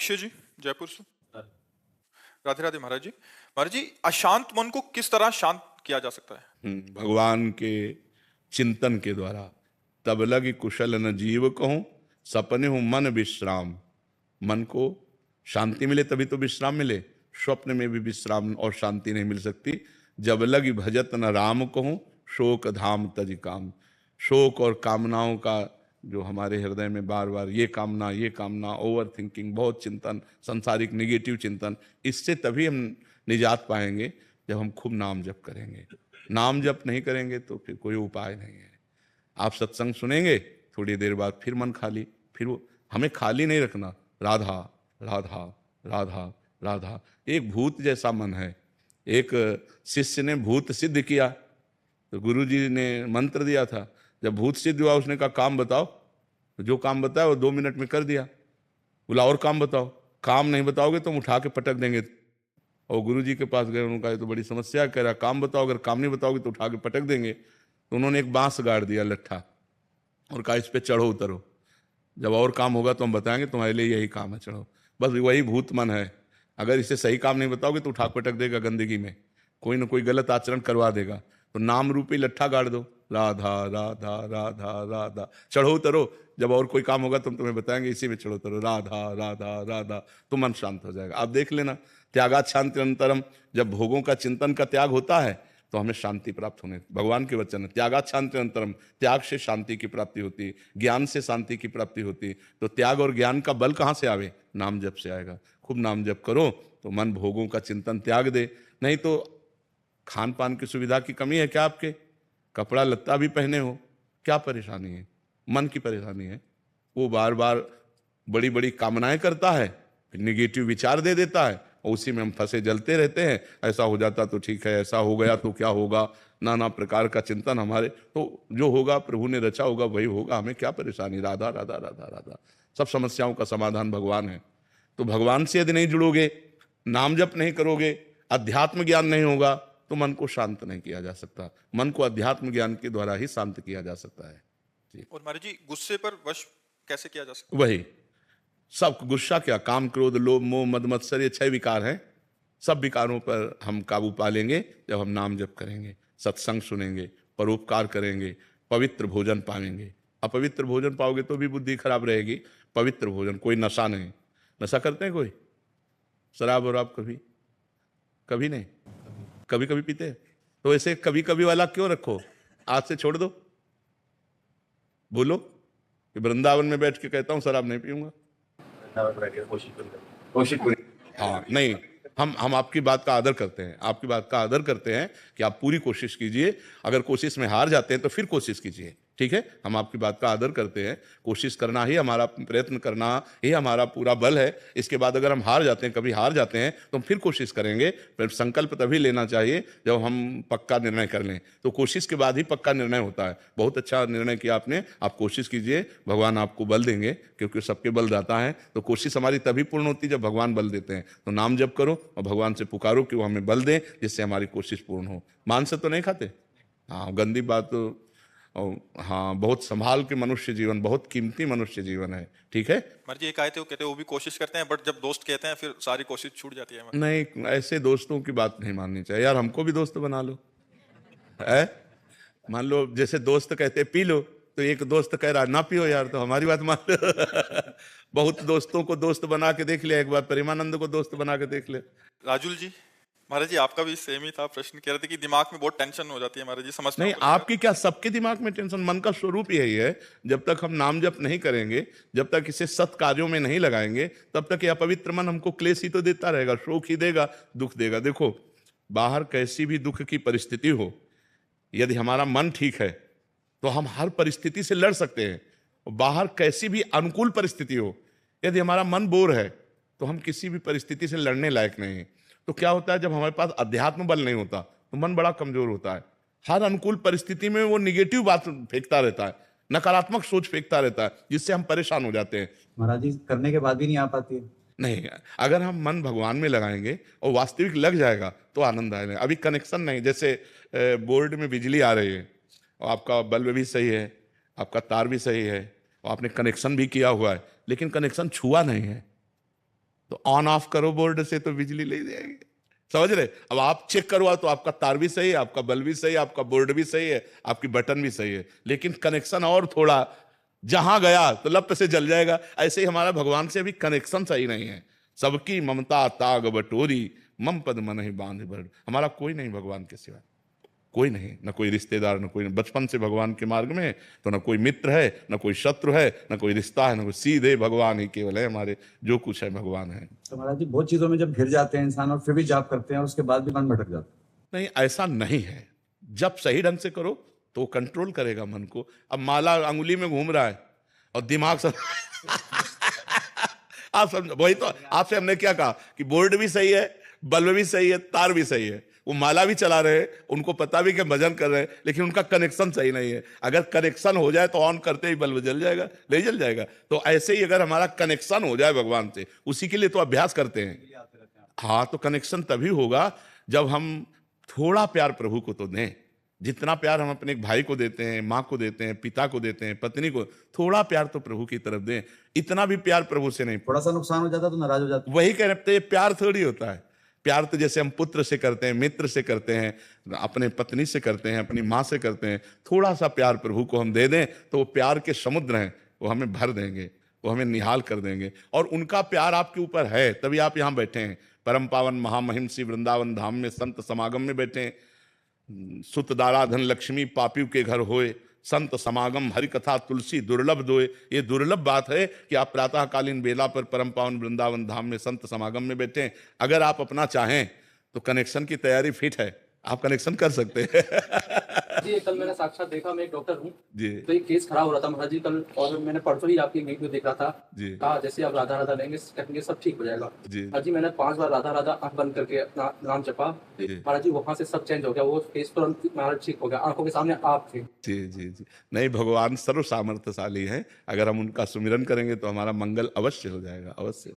अक्षय जी, जयपुर से। राधे राधे महाराज जी। महाराज जी, अशांत मन को किस तरह शांत किया जा सकता है? भगवान के चिंतन के द्वारा। तब लगी कुशल न जीव कहूं, सपने हूं मन विश्राम। मन को शांति मिले तभी तो विश्राम मिले। स्वप्न में भी विश्राम और शांति नहीं मिल सकती। जब लगी भजत न राम कहूं, शोक धाम तज काम। शोक और कामनाओं का जो हमारे हृदय में बार बार ये कामना, ओवर थिंकिंग, बहुत चिंतन, संसारिक निगेटिव चिंतन, इससे तभी हम निजात पाएंगे जब हम खूब नाम जप करेंगे। नाम जप नहीं करेंगे तो फिर कोई उपाय नहीं है। आप सत्संग सुनेंगे, थोड़ी देर बाद फिर मन खाली, फिर वो हमें खाली नहीं रखना। राधा राधा राधा राधा। एक भूत जैसा मन है। एक शिष्य ने भूत सिद्ध किया तो गुरु जी ने मंत्र दिया था। जब भूत सिद्ध हुआ उसने कहा काम बताओ, तो जो काम बताया वो 2 मिनट में कर दिया। बोला और काम बताओ। काम नहीं बताओगे तो हम उठा के पटक देंगे। और गुरु जी के पास गए, उन्होंने कहा ये तो बड़ी समस्या है। कह रहा काम बताओ, अगर काम नहीं बताओगे तो उठा के पटक देंगे। तो उन्होंने एक बांस गाड़ दिया लट्ठा और कहा इस पे चढ़ो उतरो, जब और काम होगा तो हम बताएंगे, तुम्हारे लिए यही काम है, चढ़ो। बस वही भूत मन है। अगर इसे सही काम नहीं बताओगे तो उठा पटक देगा गंदगी में, कोई ना कोई गलत आचरण करवा देगा। तो नाम रूपी लट्ठा गाड़ दो, राधा राधा राधा राधा, चढ़ो उतरो, जब और कोई काम होगा तो हम तुम्हें बताएंगे, इसी में चढ़ो उतरो, राधा राधा राधा, तो मन शांत हो जाएगा। आप देख लेना, त्यागात शांति अंतरम। जब भोगों का चिंतन का त्याग होता है तो हमें शांति प्राप्त होने, भगवान के वचन है, त्यागात शांति अंतरम। त्याग से शांति की प्राप्ति होती, ज्ञान से शांति की प्राप्ति होती। तो त्याग और ज्ञान का बल कहाँ से आवे? नाम जप से आएगा। खूब नाम जप करो तो मन भोगों का चिंतन त्याग दे। नहीं तो खान पान की सुविधा की कमी है क्या आपके? कपड़ा लत्ता भी पहने हो, क्या परेशानी है? मन की परेशानी है। वो बार बार बड़ी बड़ी कामनाएं करता है, फिर निगेटिव विचार दे देता है और उसी में हम फंसे जलते रहते हैं। ऐसा हो जाता तो ठीक है, ऐसा हो गया तो क्या होगा, नाना प्रकार का चिंतन हमारे। तो जो होगा प्रभु ने रचा होगा वही होगा, हमें क्या परेशानी? राधा राधा राधा राधा। सब समस्याओं का समाधान भगवान है। तो भगवान से यदि नहीं जुड़ोगे, नाम जप नहीं करोगे, अध्यात्म ज्ञान नहीं होगा तो मन को शांत नहीं किया जा सकता। मन को अध्यात्म ज्ञान के द्वारा ही शांत किया जा सकता है। और महाराज जी, गुस्से पर वश कैसे किया जा सकता वही सब गुस्सा क्या, काम क्रोध लोभ मोह मद मत्सर, ये 6 विकार हैं। सब विकारों पर हम काबू पा लेंगे जब हम नाम जप करेंगे, सत्संग सुनेंगे, परोपकार करेंगे, पवित्र भोजन पाएंगे। अपवित्र भोजन पाओगे तो भी बुद्धि खराब रहेगी। पवित्र भोजन, कोई नशा नहीं। नशा करते हैं कोई? शराब और आप कभी कभी नहीं, कभी कभी पीते हैं। तो ऐसे कभी कभी वाला क्यों रखो? आज से छोड़ दो। बोलो कि वृंदावन में बैठ के कहता हूं शराब नहीं पीऊंगा। हाँ नहीं, हम आपकी बात का आदर करते हैं, आपकी बात का आदर करते हैं कि आप पूरी कोशिश कीजिए। अगर कोशिश में हार जाते हैं तो फिर कोशिश कीजिए, ठीक है? हम आपकी बात का आदर करते हैं। कोशिश करना ही हमारा, प्रयत्न करना ही हमारा पूरा बल है। इसके बाद अगर हम हार जाते हैं, कभी हार जाते हैं, तो हम फिर कोशिश करेंगे। फिर संकल्प तभी लेना चाहिए जब हम पक्का निर्णय कर लें। तो कोशिश के बाद ही पक्का निर्णय होता है। बहुत अच्छा निर्णय किया आपने। आप कोशिश कीजिए, भगवान आपको बल देंगे, क्योंकि सबके बल दाता है। तो कोशिश हमारी तभी पूर्ण होती है जब भगवान बल देते हैं। तो नाम जप करो और भगवान से पुकारो कि वो हमें बल दें, जिससे हमारी कोशिश पूर्ण हो। मांस तो नहीं खाते? हाँ, गंदी बात तो। हाँ, बहुत संभाल के मनुष्य जीवन, बहुत कीमती मनुष्य जीवन है, ठीक है? महाराज जी, एक आए थे, वो कहते हैं वो भी कोशिश करते हैं, बट जब दोस्त कहते हैं फिर सारी कोशिश छूट जाती है। नहीं, ऐसे दोस्तों की बात नहीं माननी चाहिए यार। हमको भी दोस्त बना लो है। मान लो जैसे दोस्त कहते पी लो, तो एक दोस्त कह रहा ना पियो यार, तो हमारी बात मान लो। बहुत दोस्तों को दोस्त बना के देख लिया, एक बार प्रेमानंद को दोस्त बना के देख ले। राजुल जी, महाराज जी आपका भी सेम ही था प्रश्न। कह रहे थे कि दिमाग में बहुत टेंशन हो जाती है महाराज जी, समझ नहीं, आपकी क्या, सबके दिमाग में टेंशन। मन का स्वरूप यही है। जब तक हम नाम जप नहीं करेंगे, जब तक इसे सत कार्यों में नहीं लगाएंगे, तब तक यह अपवित्र मन हमको क्लेश ही तो देता रहेगा, शोक ही देगा, दुख देगा। देखो, बाहर कैसी भी दुख की परिस्थिति हो, यदि हमारा मन ठीक है तो हम हर परिस्थिति से लड़ सकते हैं। और बाहर कैसी भी अनुकूल परिस्थिति हो, यदि हमारा मन बोर है तो हम किसी भी परिस्थिति से लड़ने लायक नहीं है। तो क्या होता है, जब हमारे पास अध्यात्म बल नहीं होता तो मन बड़ा कमजोर होता है। हर अनुकूल परिस्थिति में वो निगेटिव बात फेंकता रहता है, नकारात्मक सोच फेंकता रहता है, जिससे हम परेशान हो जाते हैं। महाराज जी, करने के बाद भी नहीं आ पाती है। नहीं, अगर हम मन भगवान में लगाएंगे और वास्तविक लग जाएगा तो आनंद आएगा। अभी कनेक्शन नहीं, जैसे बोर्ड में बिजली आ रही है और आपका बल्ब भी सही है, आपका तार भी सही है और आपने कनेक्शन भी किया हुआ है, लेकिन कनेक्शन छुआ नहीं है। ऑन ऑफ करो बोर्ड से तो बिजली ले जाएगी, समझ रहे। अब आप चेक करवा तो आपका तार भी सही है, आपका बल्ब भी सही है, आपका बोर्ड भी सही है, आपकी बटन भी सही है, लेकिन कनेक्शन और थोड़ा जहां गया तो लप से जल जाएगा। ऐसे ही हमारा भगवान से अभी कनेक्शन सही नहीं है। सबकी ममता ताग बटोरी, मम पद मन ही बांध भर। हमारा कोई नहीं भगवान के सिवा, कोई नहीं, न कोई रिश्तेदार, न कोई, बचपन से भगवान के मार्ग में, तो न कोई मित्र है, न कोई शत्रु है, न कोई रिश्ता है, न कोई, सीधे भगवान ही केवल है हमारे, जो कुछ है भगवान है। तो महाराज जी बहुत चीजों में जब घिर जाते हैं इंसान और फिर भी जाप करते हैं और उसके बाद भी मन भटक जाता है। नहीं, ऐसा नहीं है। जब सही ढंग से करो तो कंट्रोल करेगा मन को। अब माला अंगुली में घूम रहा है और दिमाग सब आप समझो, वही तो आपसे हमने क्या कहा कि बोर्ड भी सही है, बल्ब भी सही है, तार भी सही है, वो माला भी चला रहे हैं, उनको पता भी कि भजन कर रहे हैं, लेकिन उनका कनेक्शन सही नहीं है। अगर कनेक्शन हो जाए तो ऑन करते ही बल्ब जल जाएगा, नहीं जल जाएगा। तो ऐसे ही अगर हमारा कनेक्शन हो जाए भगवान से, उसी के लिए तो अभ्यास करते हैं। हाँ, तो कनेक्शन तभी होगा जब हम थोड़ा प्यार प्रभु को तो दें। जितना प्यार हम अपने भाई को देते हैं, माँ को देते हैं, पिता को देते हैं, पत्नी को, थोड़ा प्यार तो प्रभु की तरफ दें। इतना भी प्यार प्रभु से नहीं। थोड़ा सा नुकसान हो जाता तो नाराज हो जाता। वही कह रहे हैं, प्यार थोड़ी होता है। प्यार तो जैसे हम पुत्र से करते हैं, मित्र से करते हैं, अपने पत्नी से करते हैं, अपनी माँ से करते हैं। थोड़ा सा प्यार प्रभु को हम दे दें तो वो प्यार के समुद्र हैं, वो हमें भर देंगे, वो हमें निहाल कर देंगे। और उनका प्यार आपके ऊपर है, तभी आप यहाँ बैठे हैं। परम पावन महामहिम श्री वृंदावन धाम में संत समागम में बैठे हैं। सुत दारा धन लक्ष्मी पापियों के घर होए, संत समागम हरि कथा तुलसी दुर्लभ दोए। ये दुर्लभ बात है कि आप प्रातःकालीन बेला पर परम पावन वृंदावन धाम में संत समागम में बैठे हैं। अगर आप अपना चाहें तो कनेक्शन की तैयारी फिट है, आप कनेक्शन कर सकते हैं। जी, कल मैंने साक्षात देखा, मैं एक डॉक्टर हूँ जी तो एक केस खराब हो रहा था महाराज जी कल, और मैंने परसों ही आपकी वीडियो देख रहा था। जी कहा जैसे आप राधा राधा लेंगे कहेंगे सब ठीक हो जाएगा। जी महाराज जी मैंने 5 बार राधा राधा आंख बंद करके अपना नाम जपा, जी महाराज जी वहां से सब चेंज हो गया, वो केस तुरंत महाराज ठीक हो गया, आंखों के सामने आप थे। जी जी जी। नहीं, भगवान सर्व सामर्थ्यशाली हैं। अगर हम उनका सुमिरन करेंगे तो हमारा मंगल अवश्य हो जाएगा, अवश्य।